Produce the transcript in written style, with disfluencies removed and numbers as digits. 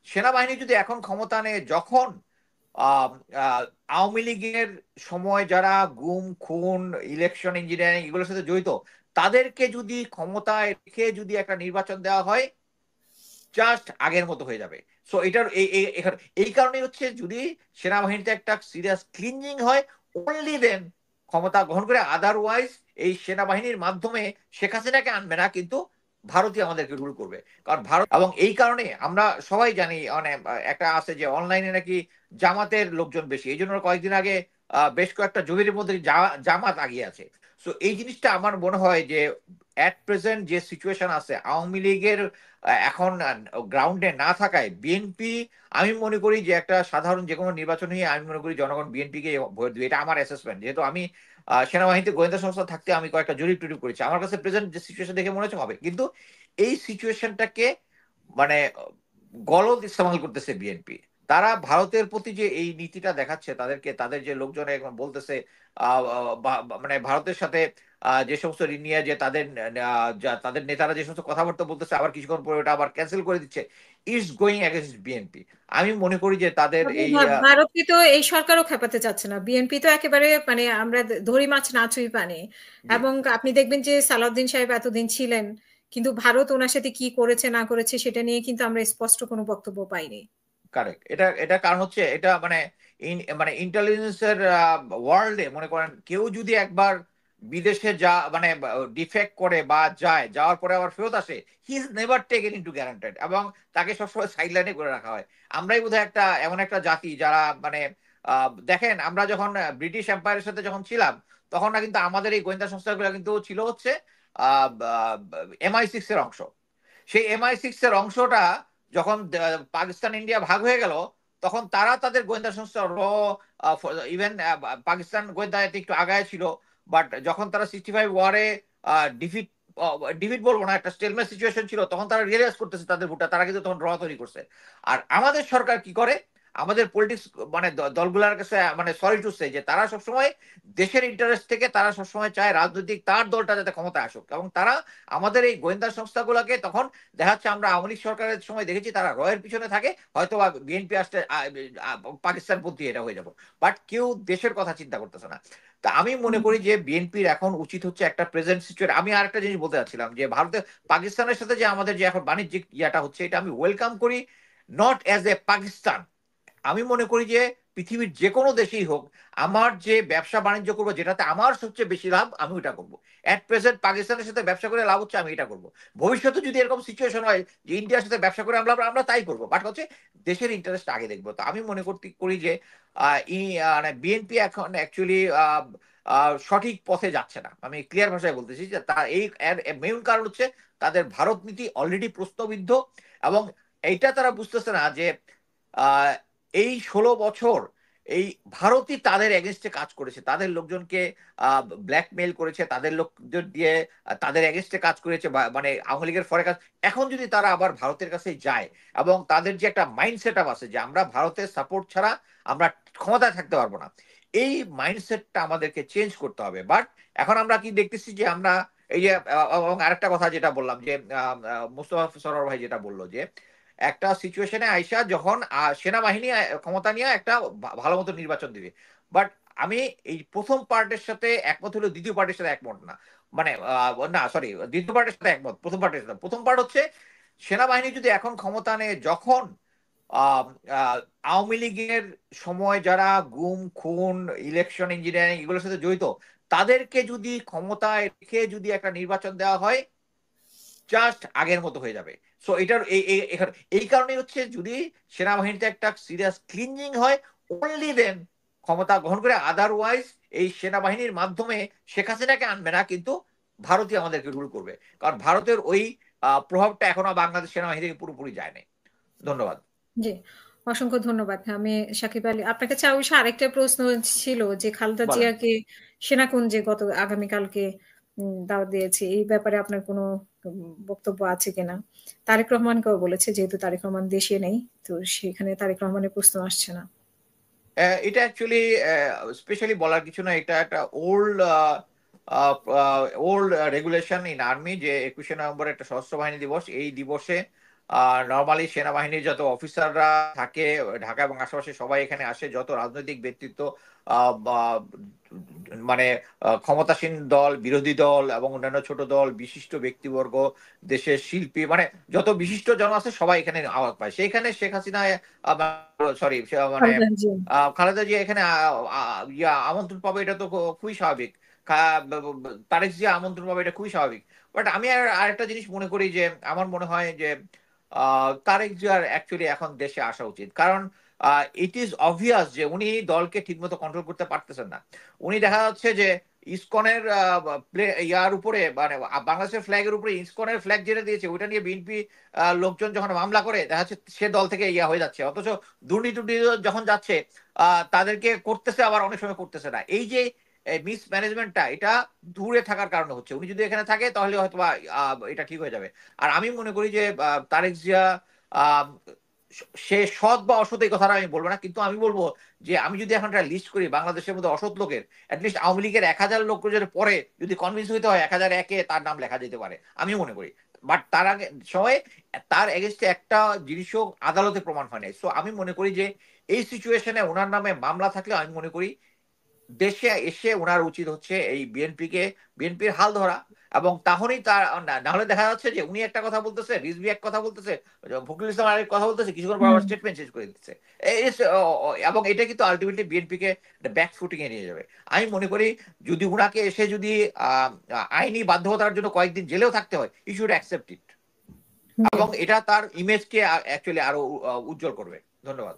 সেনাবাহিনী যদি এখন ক্ষমতা নেয়, যখন আহ, আহ, আওয়ামী লীগের সময় যারা গুম খুন ইলেকশন ইঞ্জিনিয়ারিং এগুলোর সাথে জড়িত, তাদেরকে যদি ক্ষমতায় রেখে যদি একটা নির্বাচন দেওয়া হয়, জাস্ট আগের মতো হয়ে যাবে। সো এটার এই কারণে হচ্ছে, যদি সেনাবাহিনীতে একটা সিরিয়াস ক্লিনজিং হয়, অনলি দেন ক্ষমতা গ্রহণ করে। আদারওয়াইজ এই সেনাবাহিনীর মাধ্যমে শেখ হাসিনাকে আনবে না, কিন্তু ভারতীয় আমাদেরকে রুল করবে। কারণ ভারত, এবং এই কারণে আমরা সবাই জানি, মানে একটা আছে যে অনলাইনে নাকি জামাতের লোকজন বেশি, এই জন্য কয়েকদিন আগে বেশ কয়েকটা জমির মধ্যে জামাত আগিয়ে আছে। সো এই জিনিসটা আমার মনে হয় যে অ্যাট প্রেজেন্ট যে সিচুয়েশন আছে, আওয়ামী লীগের এখন গ্রাউন্ডে না থাকায় বিএনপি, আমি মনে করি যে একটা সাধারণ যে কোনো নির্বাচন নিয়ে আমি মনে করি জনগণ বিএনপি কে ভোট দিবে। এটা আমার অ্যাসেসমেন্ট, যেহেতু আমি সেনাবাহিনীতে গোয়েন্দা সংস্থা থাকতে আমি কয়েকটা জরিপ টরিপ করেছি। আমার কাছে প্রেজেন্ট যে সিচুয়েশন দেখে মনে হচ্ছে হবে, কিন্তু এই সিচুয়েশনটাকে মানে গলদ ইস্তেমাল করতেছে বিএনপি। তারা ভারতের প্রতি যে এই নীতিটা দেখাচ্ছে, তাদেরকে তাদের যে লোকজন এখন বলতেছে মানে ভারতের সাথে যে সমস্ত ঋণ নিয়ে যে তাদের তাদের নেতারা যে সমস্ত কথাবার্তা বলতেছে, আবার কিছুক্ষণ পরে ওটা আবার ক্যান্সেল করে দিচ্ছে, ইটস গোয়িং এগেনস্ট বিএনপি। আমি মনে করি যে তাদের তবে এই ভারতকে তো এই সরকারও খেপাতে চাচ্ছে না, বিএনপি তো একেবারে মানে আমরা ধরি মাছ না ছুঁই পানি। জি, এবং আপনি দেখবেন যে সালাউদ্দিন সাহেব এতদিন ছিলেন, কিন্তু ভারত ওনার সাথে কি করেছে না করেছে সেটা নিয়ে কিন্তু আমরা স্পষ্ট কোনো বক্তব্য পাইনি। কারেক্ট। এটা এটা কারণ হচ্ছে, এটা মানে মানে ইন্টেলিজেন্সের ওয়ার্ল্ডে মনে করেন, কেউ যদি একবার বিদেশে মানে ডিফেক্ট করে বা যাওয়ার পরে আবার ফেরত আসে, he is never taken into guaranteed, এবং তাকে সবসময় সাইডলাইনে করে রাখা হয়। আমরাই বোধহয় একটা এমন একটা জাতি যারা মানে দেখেন, আমরা যখন ব্রিটিশ এম্পায়ারের সাথে যখন ছিলাম, তখন না কিন্তু আমাদের এই গোয়েন্দা সংস্থাগুলো কিন্তু ছিল হচ্ছে MI6 এর অংশ। সেই MI6 এর অংশটা যখন পাকিস্তান ইন্ডিয়া ভাগ হয়ে গেল, তখন তারা তাদের গোয়েন্দা সংস্থা ইভেন পাকিস্তান গোয়েন্দা একটু আগায় ছিল। বাট যখন তারা 65 ওয়ারে ডিফিট ডিফিট বলবো না, একটা স্টেলমেট সিচুয়েশন ছিল, তখন তারা রিয়েলাইজ করতেছে তাদের ভুলটা, তারা কিন্তু তখন ড্র তৈরি করছে। আর আমাদের সরকার কি করে, আমাদের পলিটিক্স মানে দলগুলোর কাছে মানে সরি টু সে, যে তারা সবসময় দেশের ইন্টারেস্ট থেকে তারা সবসময় চায় রাজনৈতিক তার দলটা যাতে ক্ষমতা আসুক, এবং তারা আমাদের এই গোয়েন্দা সংস্থাগুলোকে তখন দেখা যাচ্ছে, আমরা আওয়ামী লীগ সরকারের সময় দেখেছি তারা রয়ের পিছনে থাকে, হয়তো বিএনপি আসতে পাকিস্তান পন্থী এটা হয়ে যাব, বাট কেউ দেশের কথা চিন্তা করতেছে না। তা আমি মনে করি যে বিএনপির এখন উচিত হচ্ছে একটা প্রেজেন্ট সিচুয়েশন। আমি আরেকটা জিনিস বলতে চাচ্ছিলাম, যে ভারতে পাকিস্তানের সাথে যে আমাদের যে এখন বাণিজ্যিক ইয়াটা হচ্ছে, এটা আমি ওয়েলকাম করি, নট অ্যাজ এ পাকিস্তান। আমি মনে করি যে পৃথিবীর যে কোনো দেশেই হোক, আমার যে ব্যবসা বাণিজ্য করবো, যেটাতে আমার সবচেয়ে বেশি লাভ, আমি ওটা করবো। এট প্রেজেন্ট পাকিস্তানের সাথে ব্যবসা করে লাভ হচ্ছে, আমি এটা করবো। ভবিষ্যতে যদি এরকম সিচুয়েশন হয় যে ইন্ডিয়ার সাথে ব্যবসা করে আমরা আমরা তাই করবো, বাট হচ্ছে দেশের ইন্টারেস্ট আগে দেখবো। তো আমি মনে করি যে মানে বিএনপি এখন অ্যাকচুয়ালি সঠিক পথে যাচ্ছে না। আমি ক্লিয়ার ভাষায় বলতেছি যে তার এই মেইন কারণ হচ্ছে তাদের ভারত নীতি অলরেডি প্রশ্নবিদ্ধ, এবং এইটা তারা বুঝতেছে না যে আহ, এই 16 বছর এই ভারতই তাদের এগেনস্টে কাজ করেছে, তাদের লোকজনকে ব্ল্যাকমেইল করেছে, তাদের লোকজন দিয়ে তাদের এগেনস্টে কাজ করেছে, মানে আওয়ামী লীগের ফরে কাজ। এখন যদি তারা আবার ভারতের কাছে যায়, এবং তাদের যে একটা মাইন্ড সেট আপ আছে যে আমরা ভারতের সাপোর্ট ছাড়া আমরা ক্ষমতায় থাকতে পারবো না, এই মাইন্ডসেটটা আমাদেরকে চেঞ্জ করতে হবে। বাট এখন আমরা কি দেখতেছি যে আমরা এই যে এবং আরেকটা কথা যেটা বললাম যে মুস্তফা সরোয়ার ভাই যেটা বললো, যে একটা সিচুয়েশনে আইসা যখন সেনাবাহিনী ক্ষমতা নিয়ে একটা ভালো মতো নির্বাচন দিবে। বাট আমি এই প্রথম পার্টের সাথে একমত হলেও দ্বিতীয় পার্টের সাথে একমত না। মানে না সরি, দ্বিতীয় পার্টের সাথে একমত, প্রথম পার্টের সাথে। প্রথম পার্ট হচ্ছে, সেনাবাহিনী যদি এখন ক্ষমতা নেয়, যখন আহ, আহ, আওয়ামী লীগের সময় যারা গুম খুন ইলেকশন ইঞ্জিনিয়ারিং এগুলোর সাথে জড়িত, তাদেরকে যদি ক্ষমতায় রেখে যদি একটা নির্বাচন দেওয়া হয়, জাস্ট আগের মতো হয়ে যাবে। সো এটার এই কারণেই হচ্ছে, যদি সেনাবাহিনীতে একটা সিরিয়াস ক্লিনজিং হয়, অনলি দেন ক্ষমতা গ্রহণ করে। আদারওয়াইজ এই সেনাবাহিনীর মাধ্যমে শেখ হাসিনাকে আনবে না, কিন্তু ভারতই আমাদেরকে রুল করবে। কারণ ভারতের ওই প্রভাবটা এখনো বাংলাদেশ সেনাবাহিনী থেকে পুরোপুরি যায় নাই। ধন্যবাদ। জি, অসংখ্য ধন্যবাদ। আমি সাকিব আলী, আপনার কাছে অবশ্য আরেকটা প্রশ্ন ছিল যে খালেদা বলেন। জিয়াকে সেনাকুঞ্জে গত আগামীকালকে দাওয়াত দিয়েছে, এই ব্যাপারে আপনার কোনো বক্তব্য আছে কিনা? তারেক রহমানকেও বলেছে, যেহেতু তারেক রহমান দেশে নেই, তো সেখানে তারেক রহমানের প্রশ্ন আসছে না। এটা অ্যাকচুয়ালি স্পেশালি বলার কিছু না, এটা একটা old old regulation in army, যে 21শে নভেম্বর একটা সশস্ত্র বাহিনী দিবস। এই দিবসে নর্মালি সেনাবাহিনীর যত অফিসাররা থাকে ঢাকা এবং আশেপাশে সবাই এখানে আসে, যত রাজনৈতিক ব্যক্তিত্ব মানে ক্ষমতাসীন দল, বিরোধী দল এবং অন্যান্য ছোট দল, বিশিষ্ট ব্যক্তিবর্গ, দেশের শিল্পী, মানে যত বিশিষ্ট জন আছে সবাই এখানে আওয়াজ পায়। সেইখানে শেখ হাসিনা, সরি, মানে খালেদা জি। খালেদা জিয়া এখানে আমন্ত্রণ পাবে, এটা তো খুবই স্বাভাবিক। তারেক জিয়া আমন্ত্রণ পাবে, এটা খুবই স্বাভাবিক। বাট আমি আরেকটা জিনিস মনে করি যে, আমার মনে হয় যে তারেক জিয়ার অ্যাকচুয়ালি এখন দেশে আসা উচিত। কারণ ইট ইজ অবভিয়াস যে উনি দলকে ঠিকমতো কন্ট্রোল করতে পারতেছেন না। উনি দেখা যাচ্ছে যে ইসকনের ইয়ার উপরে, মানে বাংলাদেশের ফ্ল্যাগের উপরে ইসকনের ফ্ল্যাগ যেটা দিয়েছে, ওইটা নিয়ে বিএনপি লোকজন যখন মামলা করে, দেখা যাচ্ছে সে দল থেকে ইয়া হয়ে যাচ্ছে। অথচ দুর্নীতি যখন যাচ্ছে তাদেরকে করতেছে, আবার অনেক সময় করতেছে না। এই যে মিস ম্যানেজমেন্টটা, এটা দূরে থাকার কারণে হচ্ছে। উনি যদি এখানে থাকে তাহলে হয়তো এটা ঠিক হয়ে যাবে। আর আমি মনে করি যে তারেক জিয়া আহ, সে সৎ বা অসৎ এই কথাটা আমি বলবো না, কিন্তু আমি বলবো যে আমি যদি এখন একটা লিস্ট করি বাংলাদেশের মধ্যে অসৎ লোকের, অ্যাটলিস্ট আওয়ামী লীগের 1,000 লোক যদি পরে যদি কনভিন্স হইতে হয়, 1,001-এ তার নাম লেখা যেতে পারে, আমি মনে করি। বাট তার আগে সময় তার এগেনস্টে একটা জিনিসও আদালতে প্রমাণ হয় নাই। সো আমি মনে করি যে এই সিচুয়েশনে ওনার নামে মামলা থাকলে আমি মনে করি দেশে এসে ওনার উচিত হচ্ছে এই বিএনপির হাল ধরা। এবং তাহলেই তার না হলে দেখা যাচ্ছে যে উনি একটা কথা বলতেছে, রিজভি এক কথা বলতেছে, ফখরুল ইসলাম আরেক কথা বলতেছে, কিছুক্ষণ পর হুম। আবার স্টেটমেন্ট চেঞ্জ করে দিচ্ছে। এবং এটা কিন্তু আলটিমেটলি বিএনপিকে ব্যাক ফুটিং এ নিয়ে যাবে। আমি মনে করি যদি উনাকে এসে যদি আইনি বাধ্যতার জন্য কয়েকদিন জেলেও থাকতে হয়, ইউ শুড অ্যাকসেপ্ট ইট। জি। এবং এটা তার ইমেজকে অ্যাকচুয়ালি আরো উজ্জ্বল করবে। ধন্যবাদ।